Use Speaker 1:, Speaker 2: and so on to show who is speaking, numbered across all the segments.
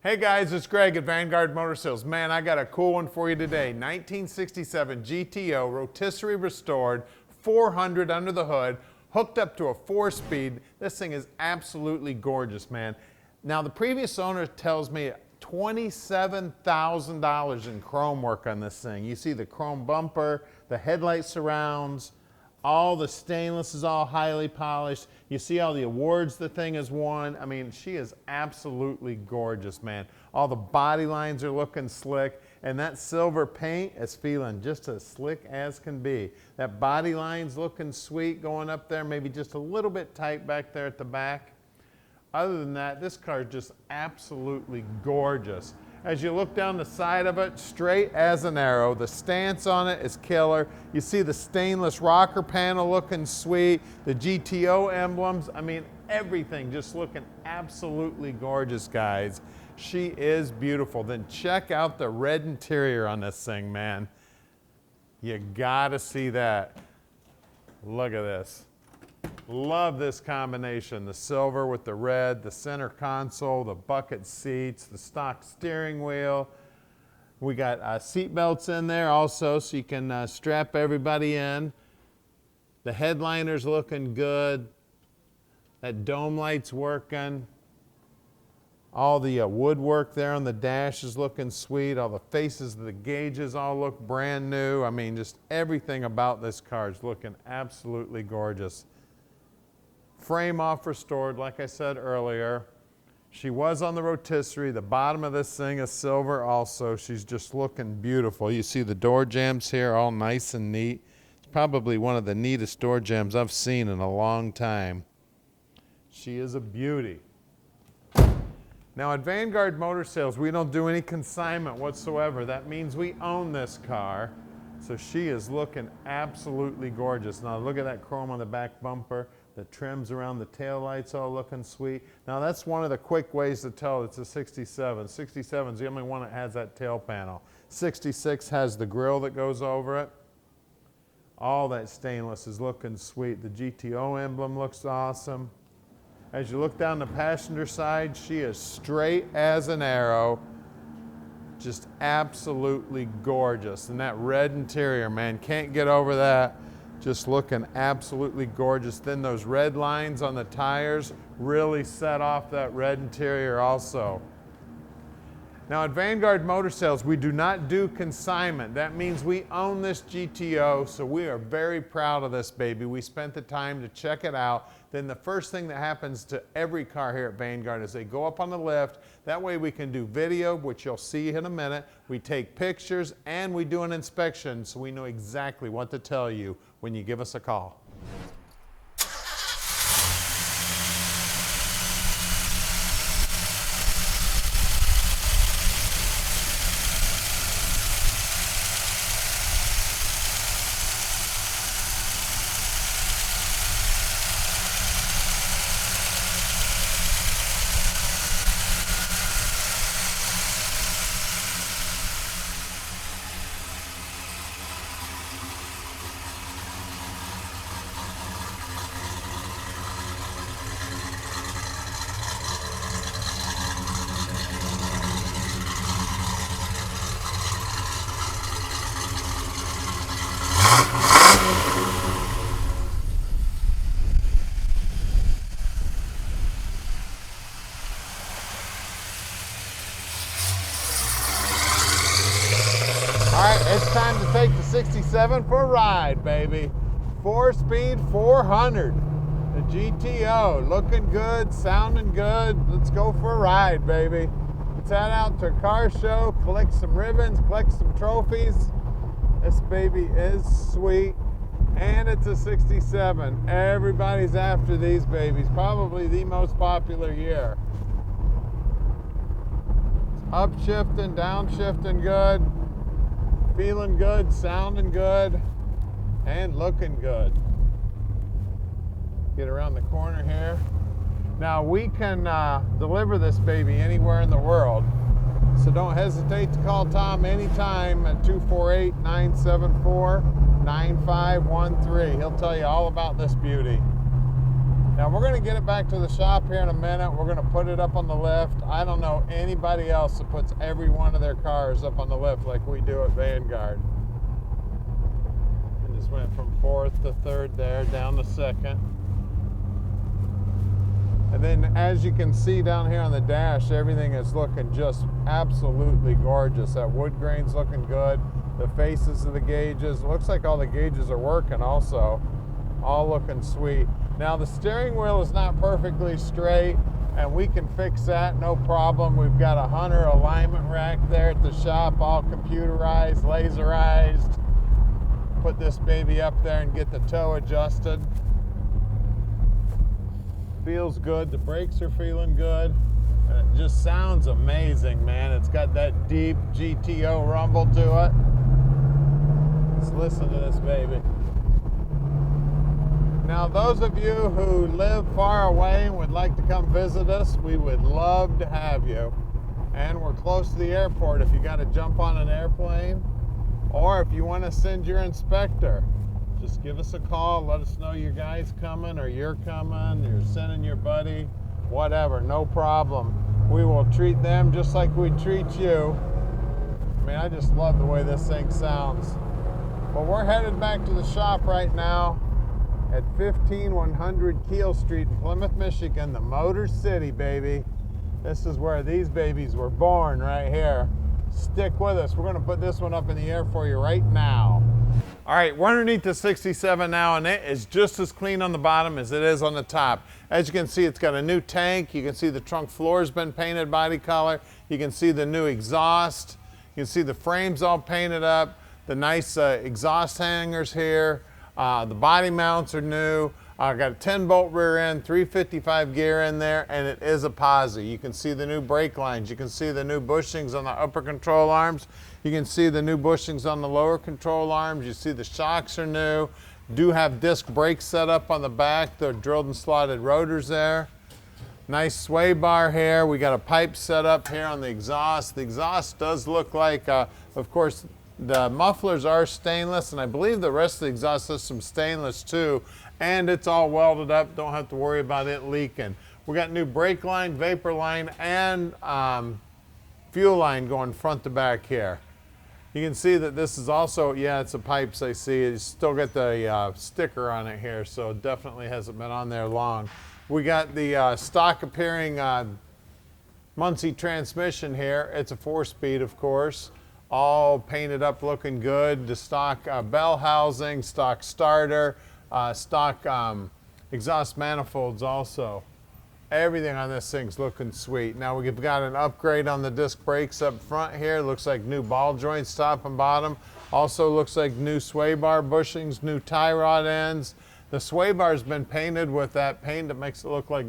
Speaker 1: Hey guys, it's Greg at Vanguard Motor Sales. Man, I got a cool one for you today. 1967 GTO, rotisserie restored, 400 under the hood, hooked up to a 4-speed. This thing is absolutely gorgeous, man. Now, the previous owner tells me $27,000 in chrome work on this thing. You see the chrome bumper, the headlight surrounds, all the stainless is all highly polished. You see all the awards the thing has won. I mean, she is absolutely gorgeous, man. All the body lines are looking slick, and that silver paint is feeling just as slick as can be. That body line's looking sweet going up there, maybe just a little bit tight back there at the back. Other than that, this car is just absolutely gorgeous. As you look down the side of it, straight as an arrow. The stance on it is killer. You see the stainless rocker panel looking sweet, the GTO emblems. I mean, everything just looking absolutely gorgeous, guys. She is beautiful. Then check out the red interior on this thing, man. You gotta see that. Look at this. Love this combination, the silver with the red, the center console, the bucket seats, the stock steering wheel. We got seat belts in there also, so you can strap everybody in. The headliner's looking good. That dome light's working. All the woodwork there on the dash is looking sweet. All the faces of the gauges all look brand new. I mean, just everything about this car is looking absolutely gorgeous. Frame off restored, like I said earlier. She was on the rotisserie. The bottom of this thing is silver also. She's just looking beautiful. You see the door jambs here, all nice and neat. It's probably one of the neatest door jambs I've seen in a long time. She is a beauty. Now at Vanguard Motor Sales, we don't do any consignment whatsoever. That means we own this car. So she is looking absolutely gorgeous. Now look at that chrome on the back bumper. The trims around the taillights all looking sweet. Now that's one of the quick ways to tell it's a 67. 67 is the only one that has that tail panel. 66 has the grille that goes over it. All that stainless is looking sweet. The GTO emblem looks awesome. As you look down the passenger side, she is straight as an arrow. Just absolutely gorgeous. And that red interior, man, can't get over that. Just looking absolutely gorgeous. Then those red lines on the tires really set off that red interior also. Now at Vanguard Motor Sales, we do not do consignment. That means we own this GTO, so we are very proud of this baby. We spent the time to check it out. Then the first thing that happens to every car here at Vanguard is they go up on the lift. That way we can do video, which you'll see in a minute. We take pictures and we do an inspection so we know exactly what to tell you when you give us a call. It's time to take the 67 for a ride, baby. 4-speed 400. The GTO, looking good, sounding good. Let's go for a ride, baby. Let's head out to a car show, collect some ribbons, collect some trophies. This baby is sweet, and it's a 67. Everybody's after these babies. Probably the most popular year. Upshifting, downshifting good. Feeling good, sounding good, and looking good. Get around the corner here. Now we can deliver this baby anywhere in the world, so don't hesitate to call Tom anytime at 248-974-9513. He'll tell you all about this beauty. Now we're gonna get it back to the shop here in a minute. We're gonna put it up on the lift. I don't know anybody else that puts every one of their cars up on the lift like we do at Vanguard. And just went from 4th to 3rd there, down to 2nd. And then as you can see down here on the dash, everything is looking just absolutely gorgeous. That wood grain's looking good. The faces of the gauges, it looks like all the gauges are working also. All looking sweet. Now the steering wheel is not perfectly straight, and we can fix that, no problem. We've got a Hunter alignment rack there at the shop, all computerized, laserized. Put this baby up there and get the toe adjusted. Feels good, the brakes are feeling good. And it just sounds amazing, man. It's got that deep GTO rumble to it. Let's listen to this baby. Now, those of you who live far away and would like to come visit us, we would love to have you. And we're close to the airport if you got to jump on an airplane, or if you want to send your inspector. Just give us a call, let us know your guy's coming, or you're coming, you're sending your buddy, whatever, no problem. We will treat them just like we treat you. I mean, I just love the way this thing sounds. Well, we're headed back to the shop right now at 15100 Keel Street in Plymouth, Michigan, the Motor City, baby. This is where these babies were born, right here. Stick with us. We're going to put this one up in the air for you right now. All right, we're underneath the 67 now, and it is just as clean on the bottom as it is on the top. As you can see, it's got a new tank. You can see the trunk floor's been painted body color. You can see the new exhaust. You can see the frame's all painted up. The nice exhaust hangers here. The body mounts are new. Got a 10-bolt rear end, 355 gear in there, and it is a Posi. You can see the new brake lines. You can see the new bushings on the upper control arms. You can see the new bushings on the lower control arms. You see the shocks are new. Do have disc brakes set up on the back. They're drilled and slotted rotors there. Nice sway bar here. We got a pipe set up here on the exhaust. The exhaust does look like, of course, the mufflers are stainless, and I believe the rest of the exhaust system's stainless too, and it's all welded up. Don't have to worry about it leaking. We got new brake line, vapor line, and fuel line going front to back here. You can see that this is also, yeah, it's a Pypes I see. It's still got the sticker on it here, so it definitely hasn't been on there long. We got the stock appearing Muncie transmission here. It's a 4-speed, of course. All painted up, looking good. The stock bell housing, stock starter, stock exhaust manifolds also. Everything on this thing's looking sweet. Now we've got an upgrade on the disc brakes up front here. Looks like new ball joints top and bottom. Also looks like new sway bar bushings, new tie rod ends. The sway bar's been painted with that paint that makes it look like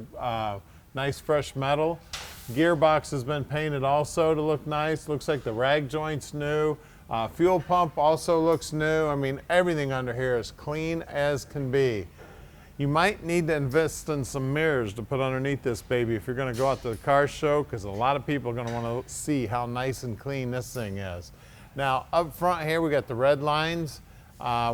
Speaker 1: nice fresh metal. Gearbox has been painted also to look nice. Looks like the rag joint's new. Fuel pump also looks new. I mean, everything under here is clean as can be. You might need to invest in some mirrors to put underneath this baby if you're going to go out to the car show, because a lot of people are going to want to see how nice and clean this thing is. Now, up front here, we got the red lines.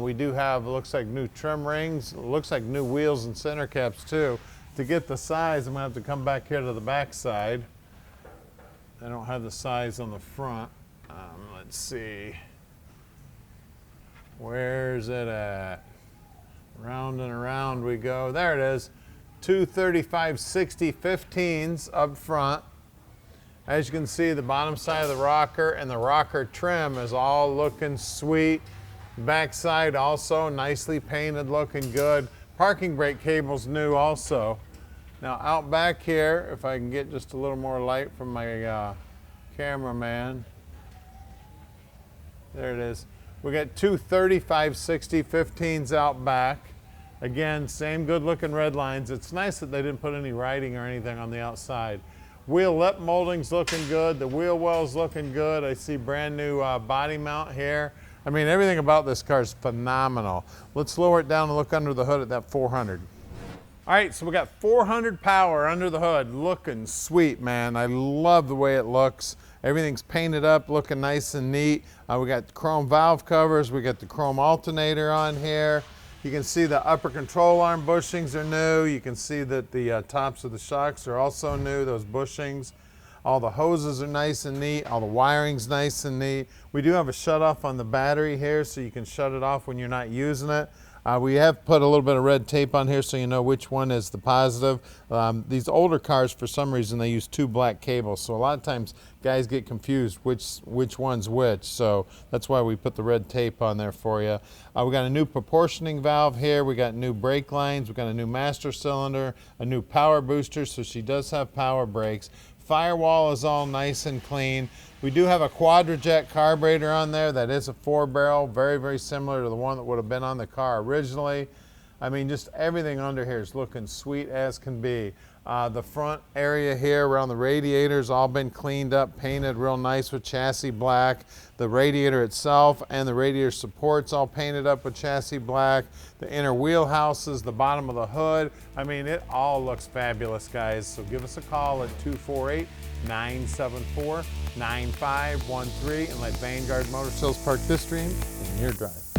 Speaker 1: We do have, looks like new trim rings. Looks like new wheels and center caps too. To get the size, I'm going to have to come back here to the back side. I don't have the size on the front. Let's see. Where's it at? Round and around we go. There it is. 235/60 15s up front. As you can see, the bottom side of the rocker and the rocker trim is all looking sweet. Back side also nicely painted, looking good. Parking brake cable's new also. Now out back here, if I can get just a little more light from my cameraman. There it is. We got two 35/60 15s out back. Again, same good looking red lines. It's nice that they didn't put any writing or anything on the outside. Wheel lip molding's looking good. The wheel well's looking good. I see brand new body mount here. I mean, everything about this car is phenomenal. Let's lower it down and look under the hood at that 400. All right, so we got 400 power under the hood, looking sweet, man. I love the way it looks. Everything's painted up, looking nice and neat. We got chrome valve covers. We got the chrome alternator on here. You can see the upper control arm bushings are new. You can see that the tops of the shocks are also new, those bushings. All the hoses are nice and neat. All the wiring's nice and neat. We do have a shut off on the battery here, so you can shut it off when you're not using it. We have put a little bit of red tape on here so you know which one is the positive. These older cars, for some reason, they use 2 black cables, so a lot of times guys get confused which one's which, so that's why we put the red tape on there for you. We got a new proportioning valve here. We got new brake lines. We got a new master cylinder, a new power booster, so she does have power brakes. Firewall is all nice and clean. We do have a Quadrajet carburetor on there. That is a 4-barrel, very, very similar to the one that would have been on the car originally. I mean, just everything under here is looking sweet as can be. The front area here around the radiator's all been cleaned up, painted real nice with chassis black. The radiator itself and the radiator supports all painted up with chassis black. The inner wheelhouses, the bottom of the hood. I mean, it all looks fabulous, guys. So give us a call at 248-974-9513 and let Vanguard Motor Sales park this dream in your drive.